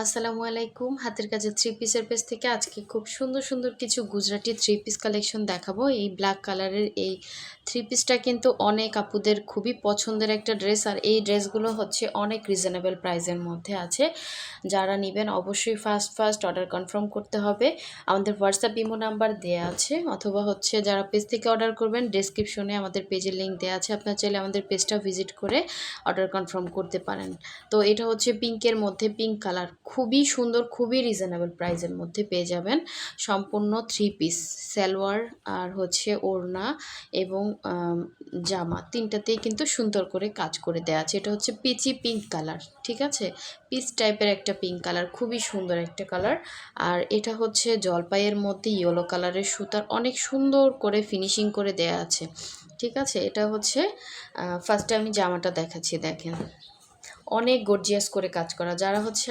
আসসালামু আলাইকুম। হাতের কাজের থ্রি পিসের পেজ থেকে আজকে খুব সুন্দর, সুন্দর কিছু গুজরাটি থ্রি পিস কালেকশন দেখাবো। এই ব্ল্যাক কালারের এই থ্রি পিসটা কিন্তু অনেক আপুদের খুবই পছন্দের একটা ড্রেস। আর এই ড্রেসগুলো হচ্ছে অনেক রিজনেবল প্রাইসের মধ্যে আছে। যারা নিবেন অবশ্যই ফার্স্ট অর্ডার কনফার্ম করতে হবে। আমাদের হোয়াটসঅ্যাপ ইমো নাম্বার দেয়া আছে, অথবা হচ্ছে যারা পেজ থেকে অর্ডার করবেন ডেসক্রিপশনে আমাদের পেজের লিঙ্ক দেওয়া আছে। আপনারা চাইলে আমাদের পেজটা ভিজিট করে অর্ডার কনফার্ম করতে পারেন। তো এটা হচ্ছে পিঙ্কের মধ্যে, পিঙ্ক কালার, খুবই সুন্দর, খুবই রিজনেবল প্রাইসের মধ্যে পেয়ে যাবেন। সম্পূর্ণ থ্রি পিস, সালোয়ার আর হচ্ছে ওড়না এবং জামা তিনটাতেই কিন্তু সুন্দর করে কাজ করে দেওয়া আছে। এটা হচ্ছে পিচি পিঙ্ক কালার, ঠিক আছে, পিচ টাইপের একটা পিঙ্ক কালার, খুবই সুন্দর একটা কালার। আর এটা হচ্ছে জলপাইয়ের মধ্যে ইয়েলো কালারের সুতার অনেক সুন্দর করে ফিনিশিং করে দেয়া আছে, ঠিক আছে। এটা হচ্ছে ফার্স্টে আমি জামাটা দেখাচ্ছি, দেখেন অনেক গর্জিয়াস করে কাজ করা। যারা হচ্ছে